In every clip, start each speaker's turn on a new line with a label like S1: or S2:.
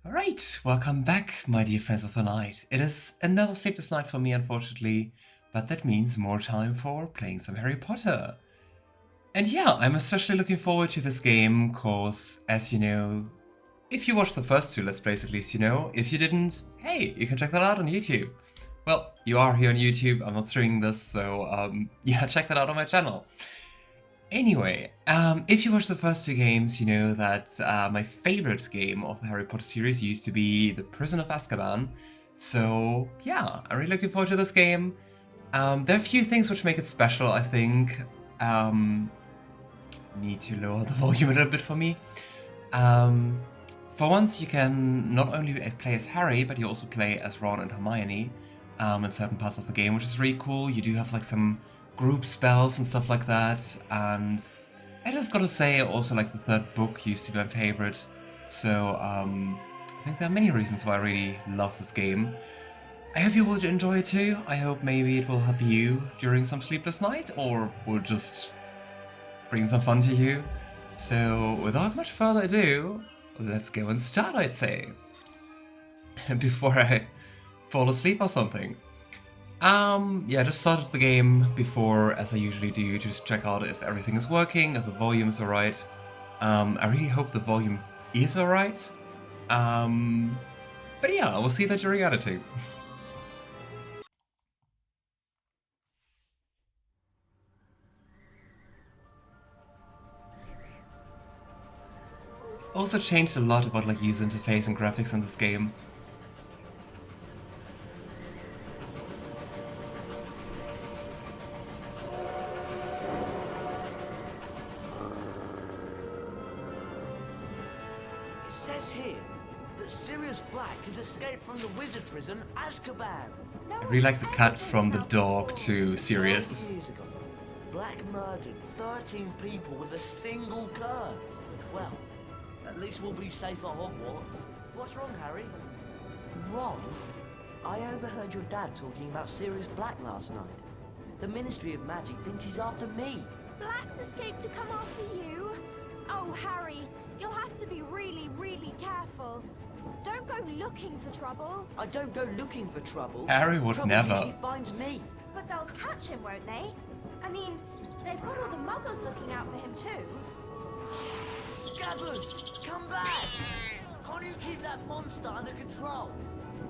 S1: Alright, welcome back, my dear friends of the night. It is another sleepless night for me, unfortunately, but that means more time for playing some Harry Potter. And yeah, I'm especially looking forward to this game, cause, as you know, if you watched the first two Let's Plays at least you know, if you didn't, hey, you can check that out on YouTube. Well, you are here on YouTube, I'm not streaming this, so yeah, check that out on my channel. Anyway, if you watched the first two games, you know that my favorite game of the Harry Potter series used to be The Prisoner of Azkaban. So yeah, I'm really looking forward to this game. There are a few things which make it special, I think. Need to lower the volume a little bit for me. For once, you can not only play as Harry, but you also play as Ron and Hermione in certain parts of the game, which is really cool. You do have like some group spells and stuff like that, and I just gotta say, also like the third book used to be my favorite, so I think there are many reasons why I really love this game. I hope you will enjoy it too. I hope maybe it will help you during some sleepless night, or will just bring some fun to you. So without much further ado, let's go and start, I'd say. Before I fall asleep or something. Yeah, I just started the game before, as I usually do, to just check out if everything is working, if the volume's alright. I really hope the volume is alright. But yeah, we'll see that during editing. Also changed a lot about like user interface and graphics in this game.
S2: It says here that Sirius Black has escaped from the wizard prison Azkaban.
S1: I really like the cut from the dog to Sirius.
S2: 5 years ago, Black murdered 13 people with a single curse. Well, at least we'll be safe at Hogwarts. What's wrong, Harry?
S3: Ron, I overheard your dad talking about Sirius Black last night. The Ministry of Magic thinks he's after me.
S4: Black's escaped to come after you? Oh, Harry, you'll have to be really, really careful. Don't go looking for trouble.
S3: I don't go looking for trouble.
S1: Harry would
S3: Trouble
S1: never.
S3: usually finds me.
S4: But they'll catch him, won't they? I mean, they've got all the muggles looking out for him too.
S2: Scabbers, come back! Can't you keep that monster under control?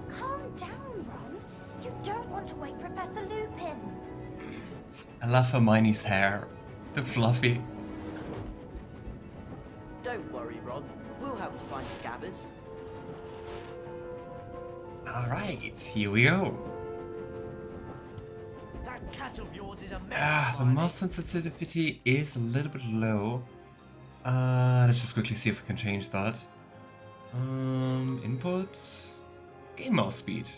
S4: Calm down, Ron. You don't want to wake Professor Lupin.
S1: I love Hermione's hair. So fluffy.
S3: Don't worry, Ron. We'll help you find Scabbers.
S1: Alright, here we go.
S2: That cat of yours is a mess.
S1: The mouse sensitivity is a little bit low. Let's just quickly see if we can change that. Input. Game mouse speed.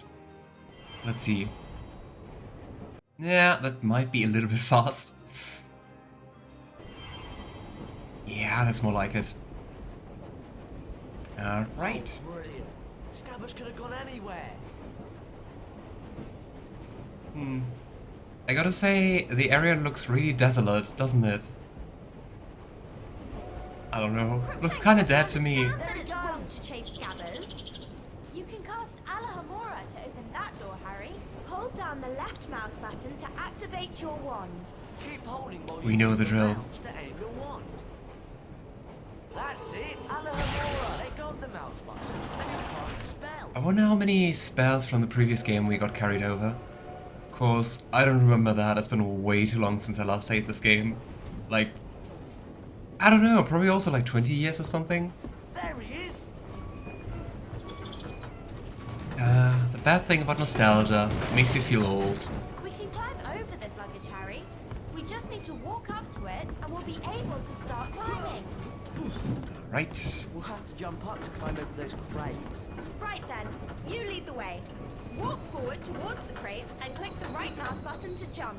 S1: Let's see. Yeah, that might be a little bit fast. Yeah, that's more like it. Alright.
S2: Brilliant. Scabbers could have gone anywhere.
S1: I gotta say, the area looks really desolate, doesn't it? I don't know. Looks kinda dead to me.
S4: That it's wrong to chase Scabbers. You can cast Alohomora to open that door, Harry. Hold down the left mouse button to activate your wand.
S2: Keep holding while
S1: We
S2: you
S1: know
S2: use
S1: the drill.
S2: mouse to aim your wand. That's it. Alohomora, let go of the mouse button and you cast a spell.
S1: I wonder how many spells from the previous game we got carried over. Of course, I don't remember that. It's been way too long since I last played this game. Like, I don't know, probably also like 20 years or something.
S2: There he is.
S1: The bad thing about nostalgia, it makes you feel old.
S4: We can climb over this luggage, Harry. We just need to walk up to it and we'll be able to start climbing.
S1: Right.
S3: We'll have to jump up to climb over those crates.
S4: Right then, you lead the way. Walk forward towards the crates and click the right mouse button to jump.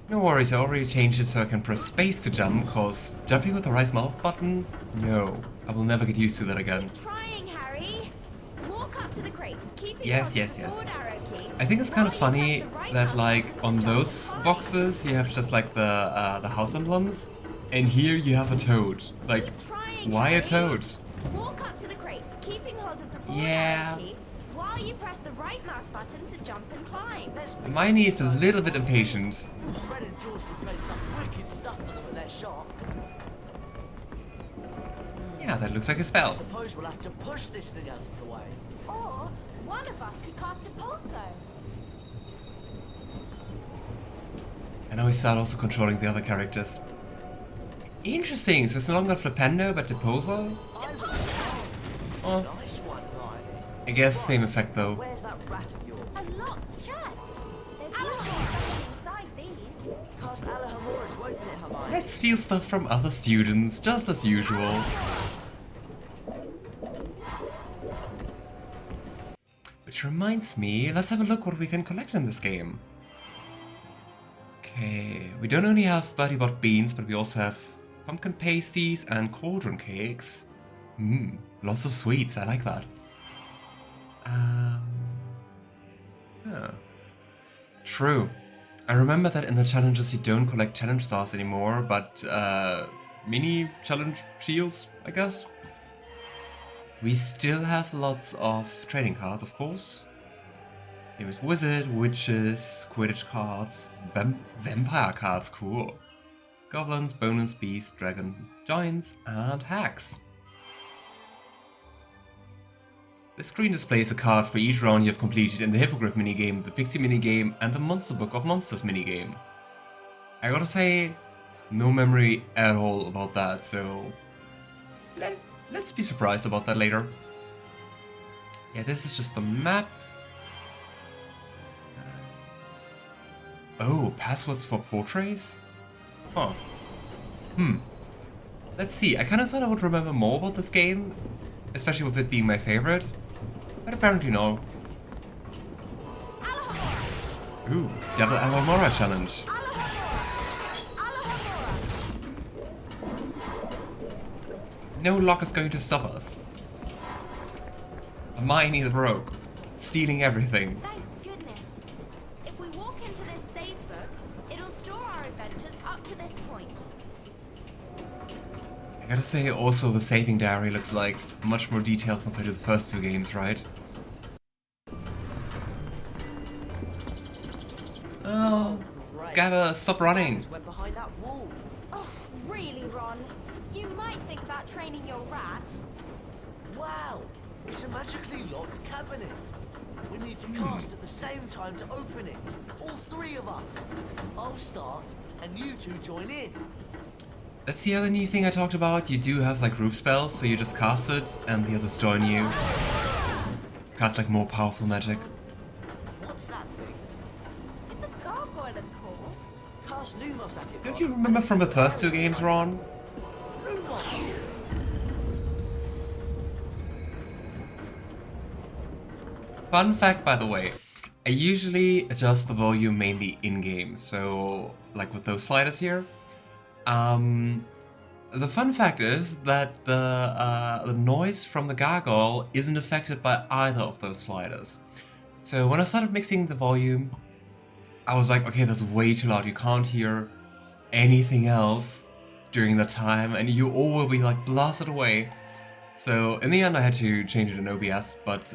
S1: No worries, I already changed it so I can press space to jump, cause jumping with the right mouse button? No. I will never get used to that again.
S4: Trying, Harry. Walk up to the crates, keeping
S1: Yes,
S4: onto
S1: yes,
S4: the
S1: yes.
S4: forward arrow key.
S1: I think it's kind of
S4: While you
S1: funny
S4: press the right
S1: that
S4: mouse
S1: like
S4: button to
S1: on
S4: jump.
S1: those boxes you have just like the house emblems, and here you have a toad. Like,
S4: Keep trying,
S1: why a
S4: Harry.
S1: toad?
S4: Walk up to the crates, keeping hold of the forward
S1: Yeah.
S4: arrow key, while you press the right mouse button to jump and climb.
S1: Hermione is a little bit impatient.
S2: Fred and George will trade some wicked stuff for them at their shop.
S1: Yeah, that looks like a
S2: I
S1: spell.
S2: suppose we'll have to push this thing out of the way.
S4: Or one of us could cast a pulso.
S1: And now we start also controlling the other characters. Interesting, so it's no longer Flipendo, but Deposo? Oh,
S2: Nice one, right?
S1: I guess same effect though.
S2: Where's that rat of yours?
S4: A locked chest. There's usually something inside these.
S2: Cast Alahomora to open it, Hermione.
S1: Let's steal stuff from other students, just as usual. Which reminds me, let's have a look what we can collect in this game. Okay, we don't only have Buddy Bot beans, but we also have pumpkin pasties and cauldron cakes. Lots of sweets, I like that. Yeah. True. I remember that in the challenges you don't collect challenge stars anymore, but mini challenge shields, I guess. We still have lots of trading cards, of course. Famous wizard, witches, Quidditch cards, vampire cards, cool. Goblins, bonus, beast, dragon, giants, and hacks. The screen displays a card for each round you have completed in the Hippogriff minigame, the Pixie minigame, and the Monster Book of Monsters minigame. I gotta say, no memory at all about that, so let's be surprised about that later. Yeah, this is just the map. Oh, passwords for portraits? Huh. Let's see, I kind of thought I would remember more about this game, especially with it being my favorite, but apparently no. Ooh, double Alhambra challenge. No lock is going to stop us. Hermione the Rogue, stealing everything.
S4: Thank goodness. If we walk into this save book, it'll store our adventures up to this point.
S1: I gotta say, also the saving diary looks like much more detailed compared to the first two games, right? Oh, Gabba, stop running!
S2: Went behind that wall.
S4: Oh, really, Ron? You might think about training your rat.
S2: Wow! It's a magically locked cabinet. We need to cast at the same time to open it. All three of us. I'll start, and you two join in.
S1: That's the other new thing I talked about. You do have like group spells, so you just cast it and the others join you. Cast like more powerful magic.
S2: What's that thing?
S4: It's a gargoyle, of course.
S2: Cast Lumos at it.
S1: Don't you remember from the first two games, Ron?
S2: Lumos!
S1: Fun fact, by the way, I usually adjust the volume mainly in-game, so like with those sliders here. The fun fact is that the noise from the gargoyle isn't affected by either of those sliders. So when I started mixing the volume, I was like, okay, that's way too loud. You can't hear anything else during the time, and you all will be like blasted away. So in the end, I had to change it in OBS, but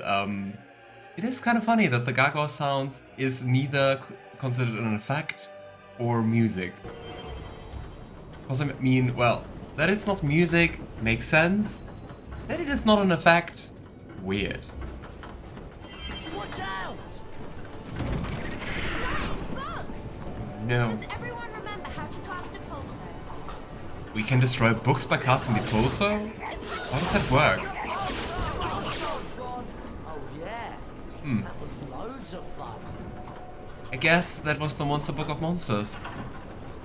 S1: it is kind of funny that the gargoyle sounds is neither considered an effect or music. Because I mean, well, that it's not music makes sense. That it is not an effect, weird.
S2: Watch out!
S4: Flying bugs!
S1: No.
S4: Does everyone remember how to cast a pulso?
S1: We can destroy books by casting the pulso? How does that work?
S2: Ron. Oh yeah. That was loads of fun.
S1: I guess that was the Monster Book of Monsters.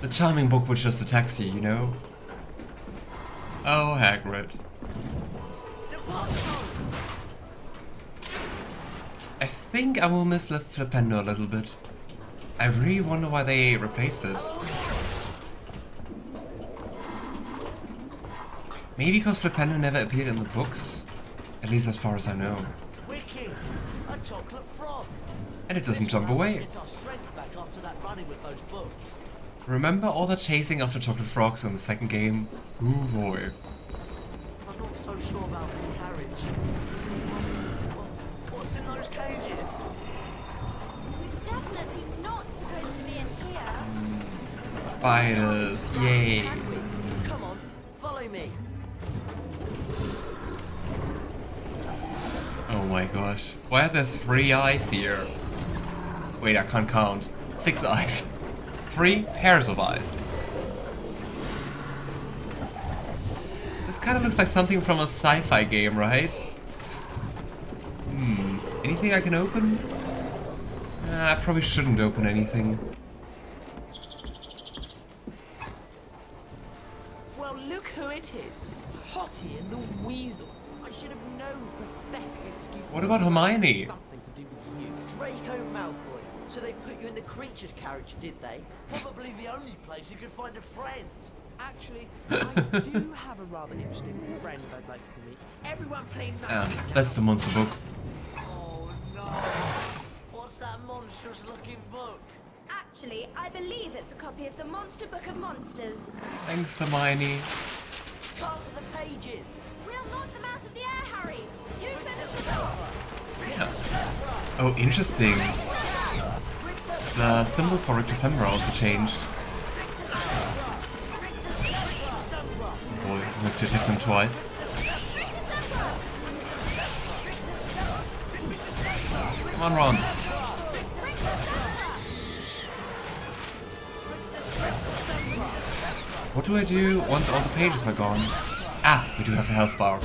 S1: The charming book which just attacks you, you know? Oh, Hagrid. I think I will miss Flipendo a little bit. I really wonder why they replaced it. Maybe because Flipendo never appeared in the books? At least as far as I know.
S2: Wicked! A chocolate frog!
S1: And it doesn't jump away.
S2: Get our strength back after that running with those books.
S1: Remember all the chasing after chocolate frogs in the second game? Ooh boy.
S2: I'm not not so sure about this carriage. What's in those cages?
S4: Definitely not supposed to be in here.
S1: Spiders, yay.
S3: Come on, follow me.
S1: Oh my gosh. Why are there 3 eyes here? Wait, I can't count. 6 eyes. 3 pairs of eyes. This kind of looks like something from a sci-fi game, right? Anything I can open? I probably shouldn't open anything.
S5: Well, look who it is. Hottie and the Weasel. I should have known his pathetic excuse.
S1: What about Hermione?
S5: Something to do with you.
S3: Draco Malfoy. So they put you in the creature's carriage, did they?
S2: Probably the only place you could find a friend.
S5: Actually, I do have a rather interesting friend I'd like to meet. Everyone playing
S1: Ah,
S5: Nazi.
S1: that's the monster book.
S2: Oh no. What's that monstrous looking book?
S4: Actually, I believe it's a copy of the Monster Book of Monsters.
S1: Thanks, Hermione.
S3: Pass to the pages.
S4: We'll knock them out of the air, Harry. You finish the job.
S1: Yeah. Oh, interesting. The symbol for December also changed. Boy, we have to attack them twice. Come on, Ron. What do I do once all the pages are gone? Ah, we do have a health bar.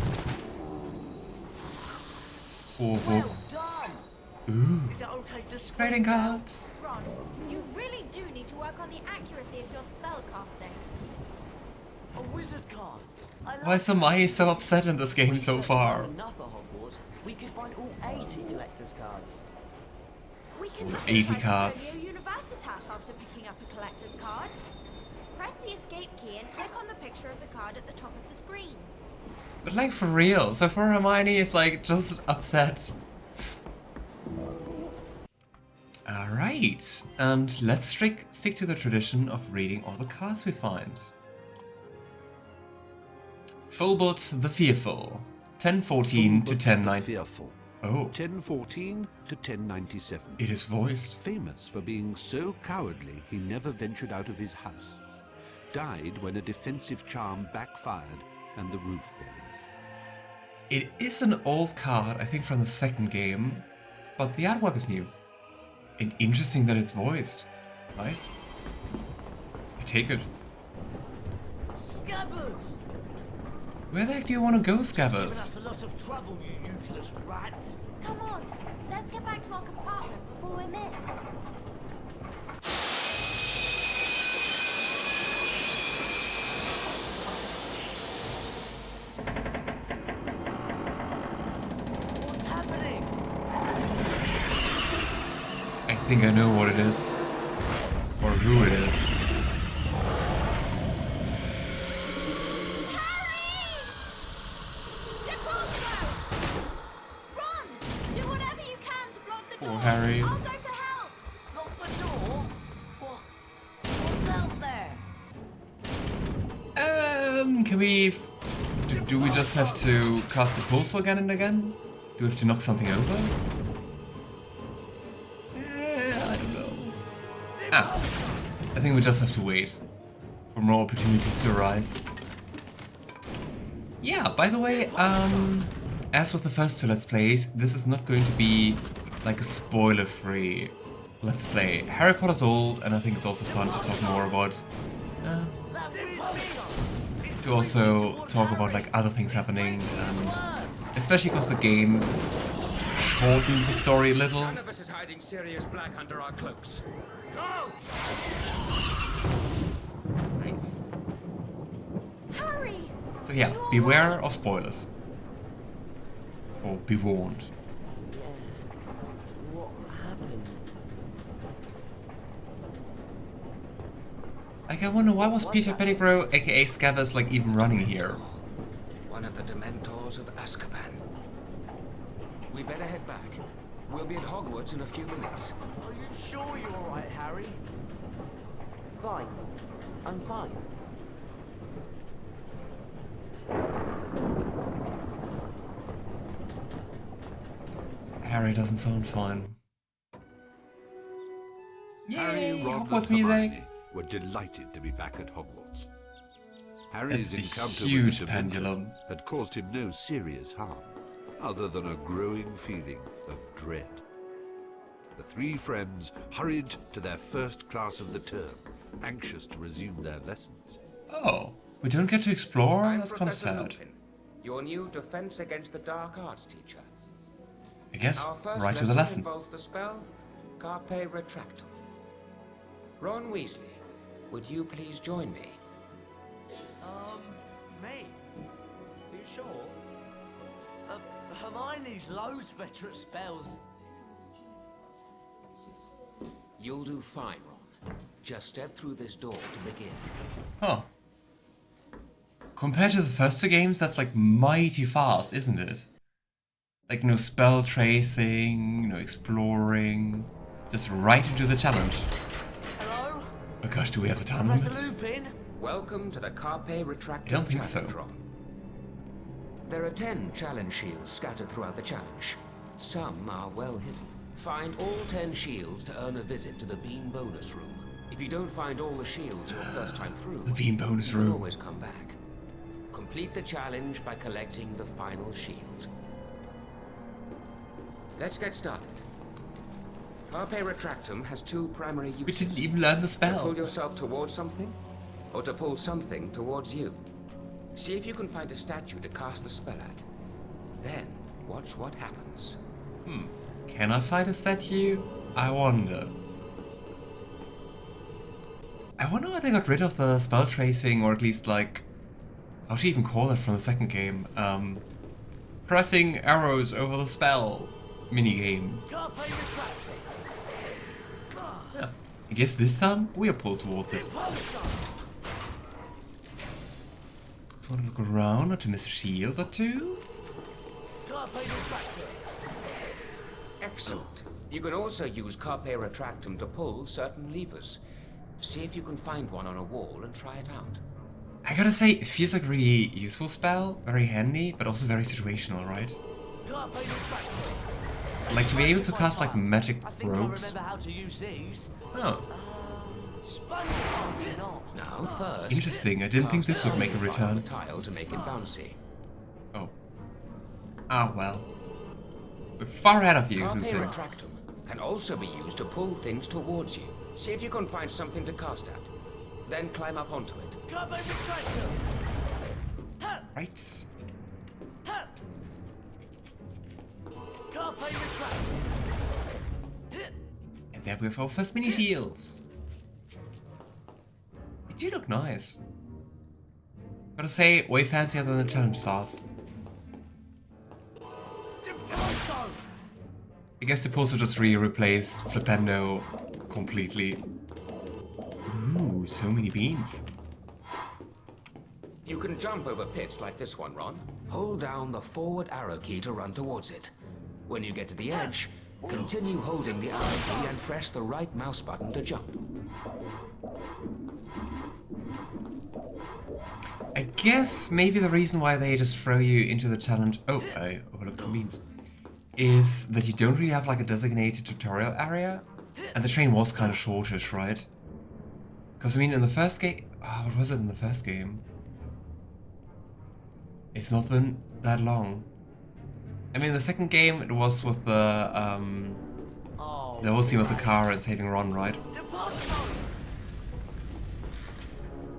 S1: Oh,
S2: Well
S1: oh.
S2: done.
S1: Ooh.
S2: Is it okay to scream
S1: Trading
S2: now?
S1: card.
S4: Ron, you really do need to work on the accuracy of your spell casting.
S2: A wizard card. I
S1: Why is Hermione so upset in this game so far?
S3: Enough at Hogwarts. We could find all 80 collector's cards.
S4: We can
S1: Ooh,
S4: look
S1: 80
S4: inside the
S1: cards.
S4: Folio Universitas after picking up a collector's card. Press the escape key and click on the picture of the card at the top of the screen.
S1: But like for real, so for Hermione it's like just upset. Alright, and let's stick to the tradition of reading all the cards we find. Fulbert the Fearful, 1014 to
S6: Fulbert the
S1: 1090.
S6: Fearful,
S1: Oh,
S6: 1014 to 1097.
S1: it is voiced.
S6: Famous for being so cowardly he never ventured out of his house. Died when a defensive charm backfired and the roof fell in.
S1: It is an old card, I think from the second game, but the artwork is new. And interesting that it's voiced. Nice. I take it.
S2: Scabbers!
S1: Where the heck do you want to go,
S2: Giving
S1: Scabbers?
S2: us a lot of trouble, you useless rat.
S4: Come on, let's get back to our compartment before we're missed.
S2: What's happening?
S1: I think I know what it is. Or who it is.
S4: Run! Do whatever you can to block the
S1: Poor
S4: door.
S1: Harry.
S4: I'll go for help.
S2: Lock the door? What's out there?
S1: Can we... Do we just have to cast the pulse again and again? Do we have to knock something over? I don't know. Ah, I think we just have to wait for more opportunities to arise. Yeah, by the way, as with the first two Let's Plays, this is not going to be like a spoiler-free Let's Play. Harry Potter's old, and I think it's also fun to talk more about.
S2: That weird beast! It's
S1: To also
S2: creeping towards
S1: talk about
S2: Harry.
S1: like other things happening, and
S2: Worse.
S1: especially because the games shortened the story a little.
S7: None of us is hiding Sirius Black under our cloaks.
S2: Go!
S1: Nice.
S4: Harry!
S1: So yeah, beware of spoilers. Or be warned.
S3: Yeah. What happened?
S1: Like I wonder why was Peter Pettigrew, aka Scabbers, like even running here?
S7: One of the Dementors of Azkaban. We better head back. We'll be at Hogwarts in a few minutes.
S2: Are you sure you're alright, Harry?
S3: Fine. I'm fine.
S1: Harry doesn't sound fun.
S6: Harry,
S1: Yay,
S6: Ron,
S1: Hogwarts
S6: and
S1: music!
S6: Hermione were delighted to be back at Hogwarts. Harry's
S1: It's a
S6: encounter
S1: huge
S6: with the Dementor
S1: pendulum.
S6: had caused him no serious harm, other than a growing feeling of dread. The three friends hurried to their first class of the term, anxious to resume their lessons.
S1: Oh, we don't get to explore?
S7: I'm
S1: That's kind of
S7: Professor
S1: sad.
S7: Lupin, your new Defense Against the Dark Arts teacher.
S1: I guess
S7: Our first
S1: right to the lesson.
S7: involves the spell Carpe Retractum. Ron Weasley, would you please join me?
S2: Me? Are you sure? Hermione's loads better at spells.
S7: You'll do fine, Ron. Just step through this door to begin.
S1: Huh. Compared to the first two games, that's like mighty fast, isn't it? Like no spell tracing, no exploring, just right into the challenge.
S2: Hello?
S1: Oh gosh, do we have a time limit?
S2: Professor Lupin?
S7: Welcome to the Carpe Retractum
S1: I don't think
S7: challenge,
S1: so.
S7: Ron. There are 10 challenge shields scattered throughout the challenge. Some are well hidden. Find all 10 shields to earn a visit to the Bean bonus room. If you don't find all the shields your first time through,
S1: The Bean bonus
S7: you can
S1: room.
S7: always come back. Complete the challenge by collecting the final shield. Let's get started. Carpe Retractum has two primary uses.
S1: We didn't even learn the
S7: To
S1: spell.
S7: pull yourself towards something, or to pull something towards you. See if you can find a statue to cast the spell at. Then, watch what happens.
S1: Can I find a statue? I wonder. I wonder why they got rid of the spell tracing, or at least like... How should you even call it from the second game? Pressing arrows over the spell minigame.
S2: Carpe Retractum.
S1: Yeah. I guess this time we are pulled towards it.
S2: Fearsome.
S1: Just want to look around, not to miss a shield or two.
S2: Carpe Retractum.
S7: Excellent. You can also use Carpe Retractum to pull certain levers. See if you can find one on a wall and try it out.
S1: I gotta say, it feels like a really useful spell, very handy, but also very situational, right?
S2: Carpe Retractum.
S1: Like to be able to cast like magic
S2: I think I
S1: ropes.
S2: remember how to use these.
S1: Oh,
S2: Sponge maybe not.
S7: Now first...
S1: interesting. I didn't think this would make a
S7: find
S1: return.
S7: the tile to make it bouncy.
S1: Oh. Ah well. We're far ahead of you,
S7: Carpe
S1: Lupin.
S7: Retractum can also be used to pull things towards you. See if you can find something to cast at. Then climb up onto it.
S2: Carpe Retractum. Ha!
S1: Right.
S2: Ha! Carpe Retractum.
S1: And there we have our first mini shields. They do look nice. Gotta say, way fancier than the challenge stars.
S2: Fearsome.
S1: I guess they've also just replaced Flipendo completely. Ooh, so many beans.
S7: You can jump over pits like this one, Ron. Hold down the forward arrow key to run towards it. When you get to the edge, continue holding the arrow key and press the right mouse button to jump.
S1: I guess maybe the reason why they just throw you into the challenge... Oh, I overlooked some beans. Is that you don't really have like a designated tutorial area. And the train was kind of shortish, right? Because I mean, in the first game... Oh, what was it in the first game? It's not been that long. I mean, the second game, it was with the whole scene with the car and saving Ron, right?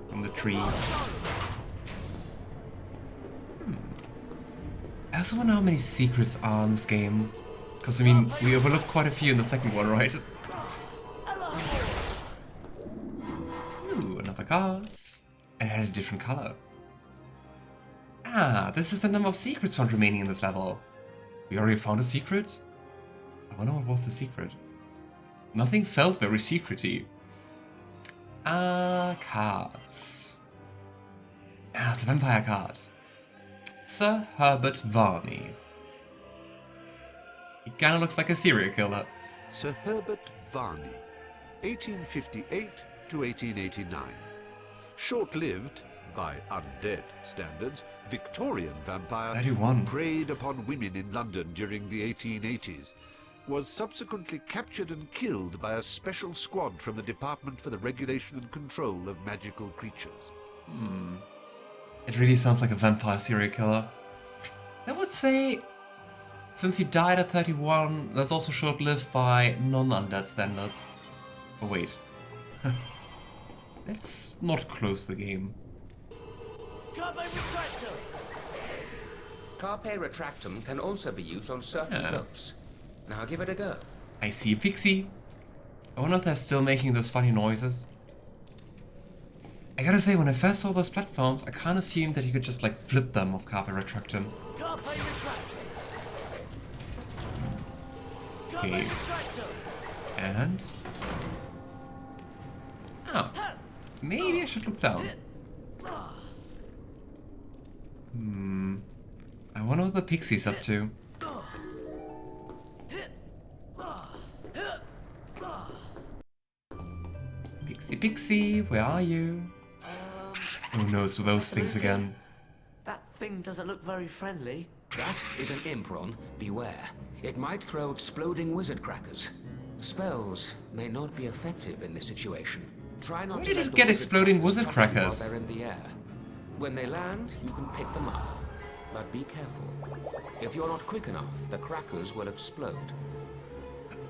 S1: From the tree. I also wonder how many secrets are in this game. Because, I mean, we overlooked quite a few in the second one, right? Ooh, another card. And it had a different color. Ah, this is the number of secrets found remaining in this level. We already found a secret? I wonder what was the secret. Nothing felt very secrety. Cards. Ah, it's a vampire card. Sir Herbert Varney. He kinda looks like a serial killer.
S6: Sir Herbert Varney, 1858 to 1889. Short-lived, By undead standards, Victorian vampire
S1: 31.
S6: preyed upon women in London during the 1880s, was subsequently captured and killed by a special squad from the Department for the Regulation and Control of Magical Creatures.
S1: It really sounds like a vampire serial killer. I would say, since he died at 31, that's also short-lived by non-undead standards. Oh wait. Let's not close the game.
S2: Carpe Retractum!
S7: Carpe Retractum can also be used on certain ropes. Now give it a go.
S1: I see a pixie. I wonder if they're still making those funny noises. I gotta say, when I first saw those platforms, I can't assume that you could just like flip them off Carpe Retractum.
S2: Carpe Retractum! Carpe
S1: Okay.
S2: Retractum!
S1: And... oh. Maybe I should look down. I wonder what the pixie's up to. Pixie, pixie, where are you? Oh no, so those things again.
S3: That thing doesn't look very friendly.
S7: That is an Impron. Beware. It might throw exploding wizard crackers. Spells may not be effective in this situation. Try not
S1: Where
S7: to
S1: did
S7: let
S1: it
S7: the
S1: get
S7: wizard
S1: exploding wizard
S7: touch you while
S1: crackers?
S7: they're in the air. When they land, you can pick them up. But be careful. If you're not quick enough, the crackers will explode.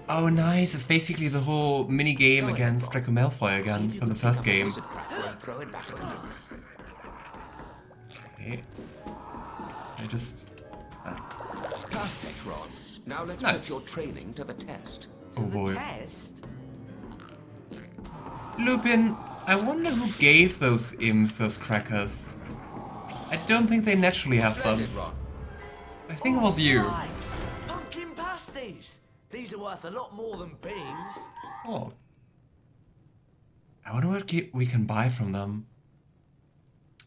S1: Oh nice, it's basically the whole mini-game
S7: Go
S1: against
S7: ahead,
S1: Draco Malfoy
S7: See
S1: again
S7: if you
S1: from the
S7: can pick
S1: first
S7: up a
S1: game.
S7: wizard cracker and throw it back at them.
S1: Okay. I just...
S7: Perfect, Ron. Now let's
S1: Nice.
S7: put your training to the test.
S1: oh boy.
S3: Test?
S1: Lupin, I wonder who gave those imps those crackers. I don't think they naturally have them.
S7: Splendid, Ron.
S1: I think it was you.
S2: Right! Pumpkin pasties! These are worth a lot more than beans.
S1: Oh. I wonder what we can buy from them.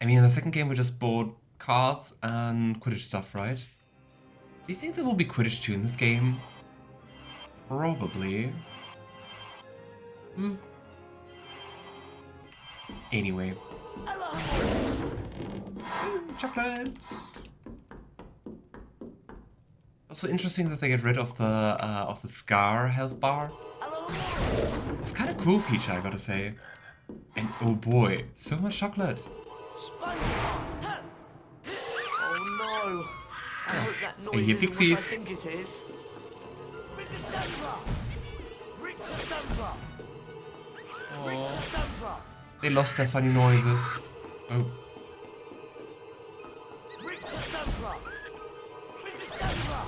S1: I mean, in the second game we just bought cards and Quidditch stuff, right? Do you think there will be Quidditch 2 in this game? Probably. Anyway. Chocolate! Also interesting that they get rid of the Scar health bar. It's kind of cool feature, I gotta say. And oh boy, so much chocolate.
S2: Spongify!
S3: Oh no! I hope that
S1: Hey,
S3: noise
S1: you
S3: isn't what I
S1: pixies.
S3: think it is.
S2: Richter Sempra! Richter Sempra! Richter Sempra!
S1: They lost their funny noises. Oh,
S2: Richter Sempra! Richter Sempra!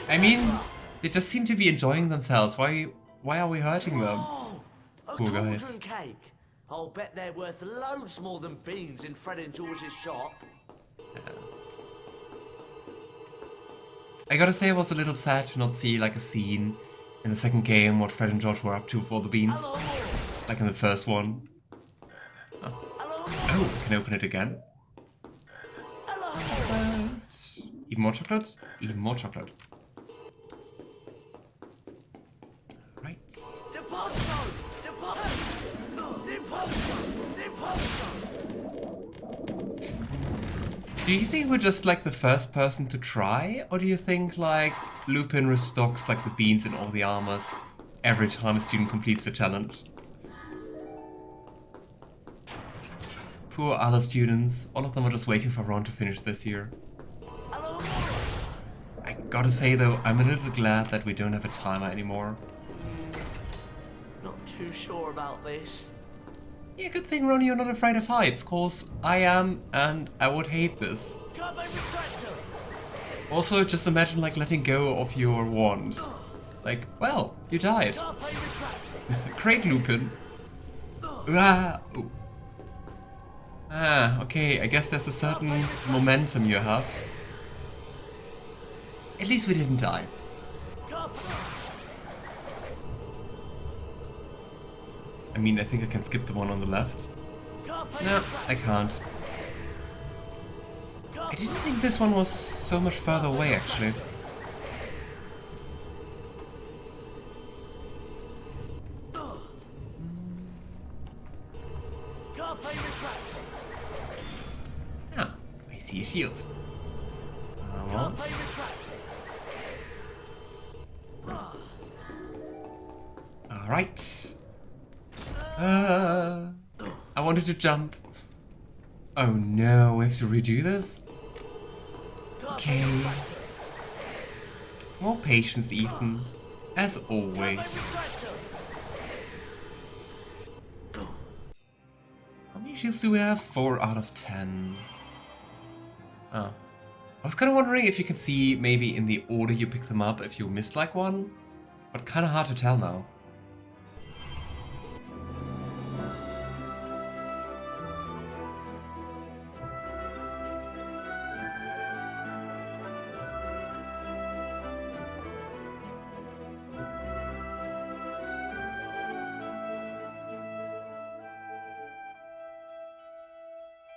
S1: I mean, they just seem to be enjoying themselves. Why are we hurting them?
S2: Oh, a
S1: Poor
S2: cauldron
S1: guys.
S2: cake. I'll bet they're worth loads more than beans in Fred and George's shop.
S1: I gotta say, I was a little sad to not see like a scene in the second game what Fred and George were up to for the beans,
S2: Hello, more.
S1: like in the first one.
S2: Hello, more.
S1: Oh, we can open it again.
S2: Hello, more.
S1: Even more chocolate? Even more chocolate. Right.
S2: Deposto! Deposto! Deposto! Deposto!
S1: Do you think we're just like the first person to try? Or do you think like Lupin restocks like the beans in all the armors every time a student completes the challenge? Poor other students, all of them are just waiting for Ron to finish this year.
S2: Hello, more.
S1: I gotta say though, I'm a little glad that we don't have a timer anymore.
S3: Not too sure about this.
S1: Yeah, good thing Ron, you're not afraid of heights, cause I am, and I would hate this.
S2: Carpe Retractum!
S1: Also, just imagine like letting go of your wand. Like, well, you died.
S2: Carpe Retractum!
S1: Great, Lupin. Ah, oh. Ah, okay, I guess there's a certain momentum you have. At least we didn't die.
S2: Carpe...
S1: I mean, I think I can skip the one on the left.
S2: Carpe
S1: No,
S2: Retractum!
S1: I can't. I didn't think this one was so much further away, actually.
S2: Carpe Retractum!
S1: shield.
S2: Carpe Retractum.
S1: Alright. I wanted to jump. Oh no, we have to redo this? Okay. More patience, Ethan. As always. How many shields do we have? 4 out of 10. Oh. I was kind of wondering if you can see maybe in the order you pick them up if you missed like one. But kind of hard to tell now.